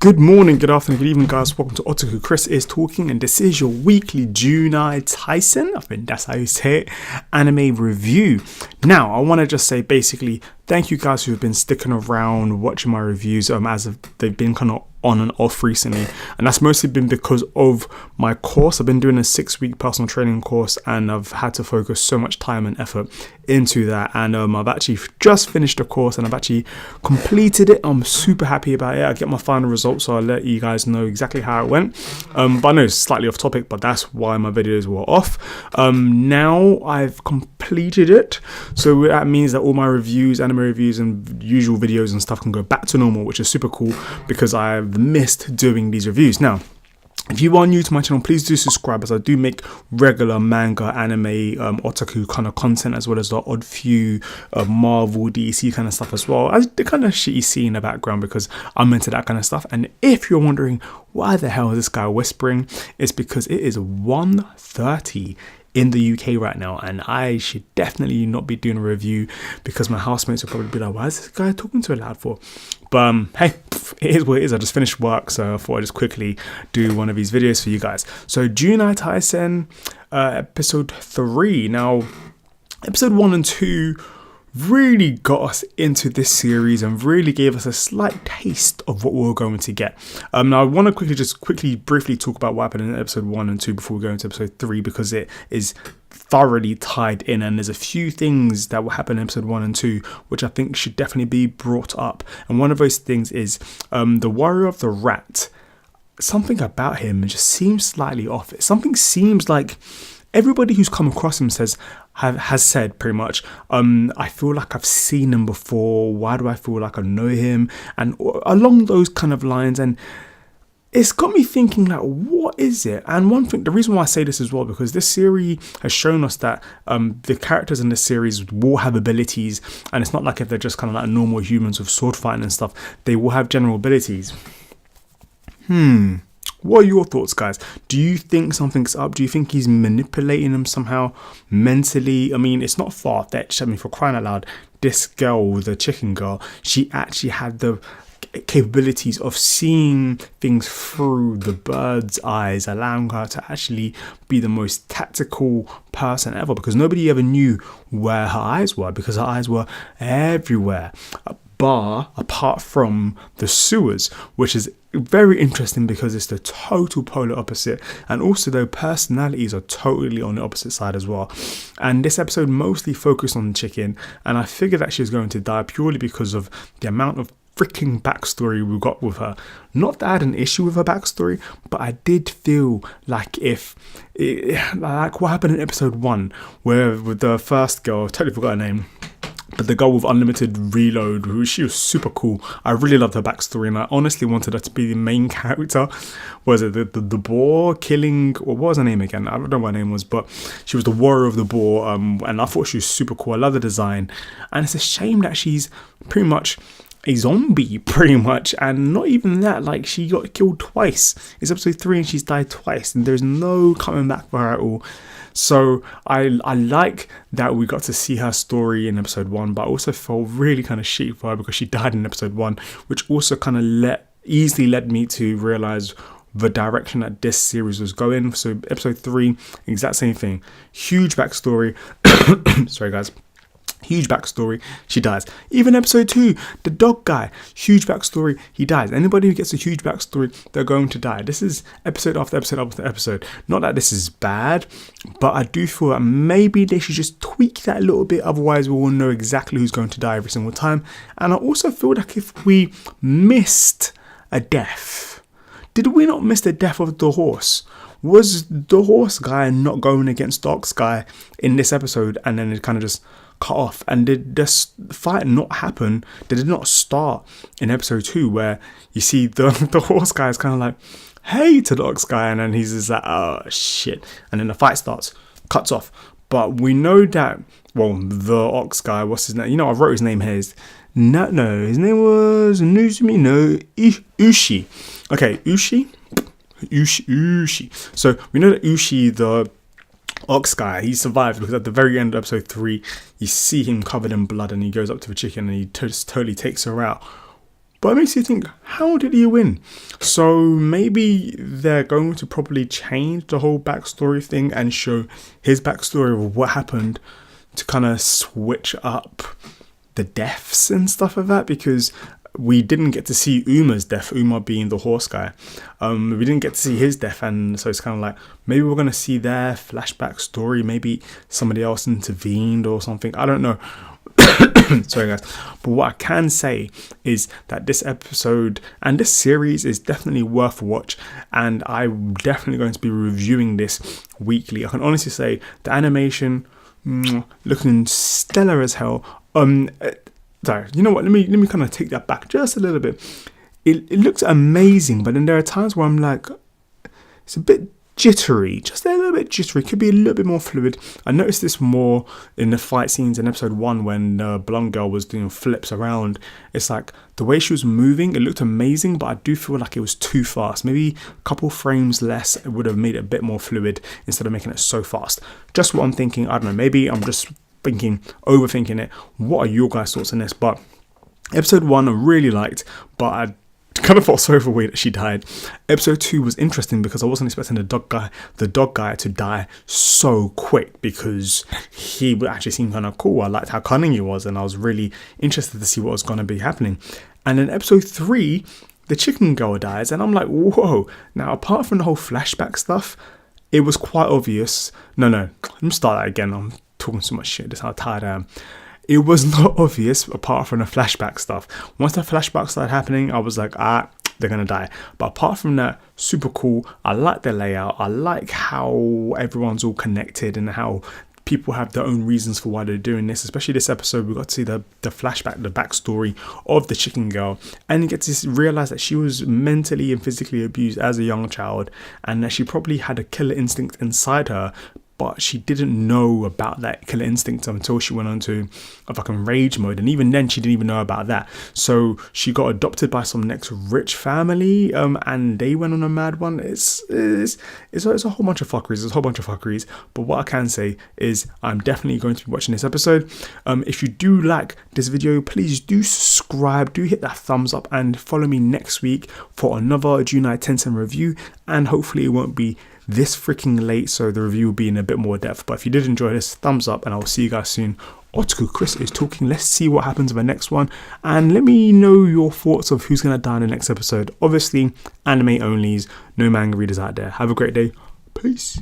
Good morning, good afternoon, good evening, guys. Welcome to Otaku. Chris is talking, and this is your weekly Junai Taisen, I think that's how you say it, anime review. Now, I want to just say basically thank you guys who have been sticking around watching my reviews as they've been kind of on and off recently, and that's mostly been because of my course. I've been doing a 6-week personal training course, and I've had to focus so much time and effort into that, and I've actually just finished the course and I've actually completed it. I'm super happy about it. I get my final results, so I'll let you guys know exactly how it went. But I know it's slightly off topic, but that's why my videos were off. Now I've completed it, so that means that all my reviews, anime reviews and usual videos and stuff can go back to normal, which is super cool because I've missed doing these reviews. Now, if you are new to my channel, please do subscribe, as I do make regular manga, anime, otaku kind of content, as well as the odd few Marvel, DC kind of stuff as well, as the kind of shit you see in the background, because I'm into that kind of stuff. And if you're wondering why the hell is this guy whispering, it's because it is 1:30 in the UK right now, and I should definitely not be doing a review because my housemates will probably be like, why is this guy talking so loud for? But hey, it is what it is. I just finished work, so I thought I'd just quickly do one of these videos for you guys. So Junai Taisen episode 3. Now, episode 1 and 2 really got us into this series and really gave us a slight taste of what we're going to get. Now I want to briefly talk about what happened in episode 1 and 2 before we go into episode 3, because it is thoroughly tied in, and there's a few things that will happen in episode 1 and 2 which I think should definitely be brought up. And one of those things is the warrior of the rat. Something about him just seems slightly off. Something seems like everybody who's come across him has said pretty much, I feel like I've seen him before. Why do I feel like I know him? And along those kind of lines. And it's got me thinking, like, what is it? And one thing, the reason why I say this as well, because this series has shown us that the characters in this series will have abilities, and it's not like if they're just kind of like normal humans with sword fighting and stuff. They will have general abilities. What are your thoughts, guys? Do you think something's up? Do you think he's manipulating them somehow mentally? I mean, it's not far-fetched. I mean, for crying out loud, this girl, the chicken girl, she actually had the capabilities of seeing things through the bird's eyes, allowing her to actually be the most tactical person ever, because nobody ever knew where her eyes were, because her eyes were everywhere, apart from the sewers, which is very interesting because it's the total polar opposite, and also their personalities are totally on the opposite side as well. And this episode mostly focused on the chicken, and I figured that she was going to die purely because of the amount of freaking backstory we got with her. Not that I had an issue with her backstory, but I did feel like like what happened in episode 1, where with the first girl, I totally forgot her name, but the girl with unlimited reload, she was super cool. I really loved her backstory, and I honestly wanted her to be the main character. Was it the boar killing, or what was her name again? I don't know what her name was, but she was the warrior of the boar, and I thought she was super cool. I love the design, and it's a shame that she's pretty much a zombie, pretty much, and not even that, like, she got killed twice. It's episode 3 and she's died twice, and there's no coming back for her at all. So I like that we got to see her story in episode 1, but I also felt really kind of shitty for her because she died in episode 1, which also kind of easily led me to realize the direction that this series was going. So episode 3, exact same thing. Huge backstory. Sorry guys. Huge backstory, she dies. Even episode 2, the dog guy, huge backstory, he dies. Anybody who gets a huge backstory, they're going to die. This is episode after episode after episode. Not that this is bad, but I do feel that maybe they should just tweak that a little bit, otherwise we will know exactly who's going to die every single time. And I also feel like if we missed a death, did we not miss the death of the horse? Was the horse guy not going against the ox guy in this episode, and then it kind of just cut off? And did this fight not happen? Did it not start in episode 2, where you see the horse guy is kind of like, hey, to the ox guy, and then he's just like, oh shit, and then the fight starts, cuts off. But we know that, well, the ox guy, what's his name? You know, I wrote his name here. His name was Ushi. Okay, Ushi. So we know that Ushi, the ox guy, he survived, because at the very end of episode 3 you see him covered in blood, and he goes up to the chicken and he totally takes her out. but it makes you think, how did he win? So maybe they're going to probably change the whole backstory thing and show his backstory of what happened to kind of switch up the deaths and stuff like that, because we didn't get to see Uma's death, Uma being the horse guy. We didn't get to see his death, and so it's kind of like, maybe we're going to see their flashback story, maybe somebody else intervened or something, I don't know. Sorry guys, but what I can say is that this episode and this series is definitely worth a watch, and I'm definitely going to be reviewing this weekly. I can honestly say the animation looking stellar as hell. Sorry, you know what, let me kind of take that back just a little bit. It looks amazing, but then there are times where I'm like, it's a bit jittery, just a little bit jittery, could be a little bit more fluid. I noticed this more in the fight scenes in episode 1 when the blonde girl was doing flips around. It's like the way she was moving, it looked amazing, but I do feel like it was too fast. Maybe a couple frames less, it would have made it a bit more fluid instead of making it so fast. Just what I'm thinking. I don't know, maybe I'm just overthinking it. What are your guys' thoughts on this? But episode 1 I really liked, but I kind of felt sorry for the way that she died. Episode 2 was interesting because I wasn't expecting the dog guy to die so quick, because he actually seemed kind of cool. I liked how cunning he was, and I was really interested to see what was going to be happening. And in episode 3, the chicken girl dies, and I'm like, whoa. Now, apart from the whole flashback stuff, it was quite obvious. No, let me start that again. I'm talking so much shit. That's how tired I am. It was not obvious apart from the flashback stuff. Once the flashback started happening, I was like, they're gonna die. But apart from that, super cool. I like the layout. I like how everyone's all connected and how people have their own reasons for why they're doing this. Especially this episode, we got to see the flashback, the backstory of the chicken girl, and you get to realize that she was mentally and physically abused as a young child, and that she probably had a killer instinct inside her, but she didn't know about that killer instinct until she went onto a fucking rage mode, and even then she didn't even know about that. So she got adopted by some next rich family, and they went on a mad one. It's a whole bunch of fuckeries. But what I can say is I'm definitely going to be watching this episode. If you do like this video, please do subscribe, do hit that thumbs up, and follow me next week for another Junai Tensei review, and hopefully it won't be this freaking late, so the review will be in a bit more depth. But if you did enjoy this, thumbs up, and I'll see you guys soon. Otaku Chris is talking. Let's see what happens in the next one, and let me know your thoughts of who's going to die in the next episode. Obviously, anime onlys, no manga readers out there. Have a great day. Peace.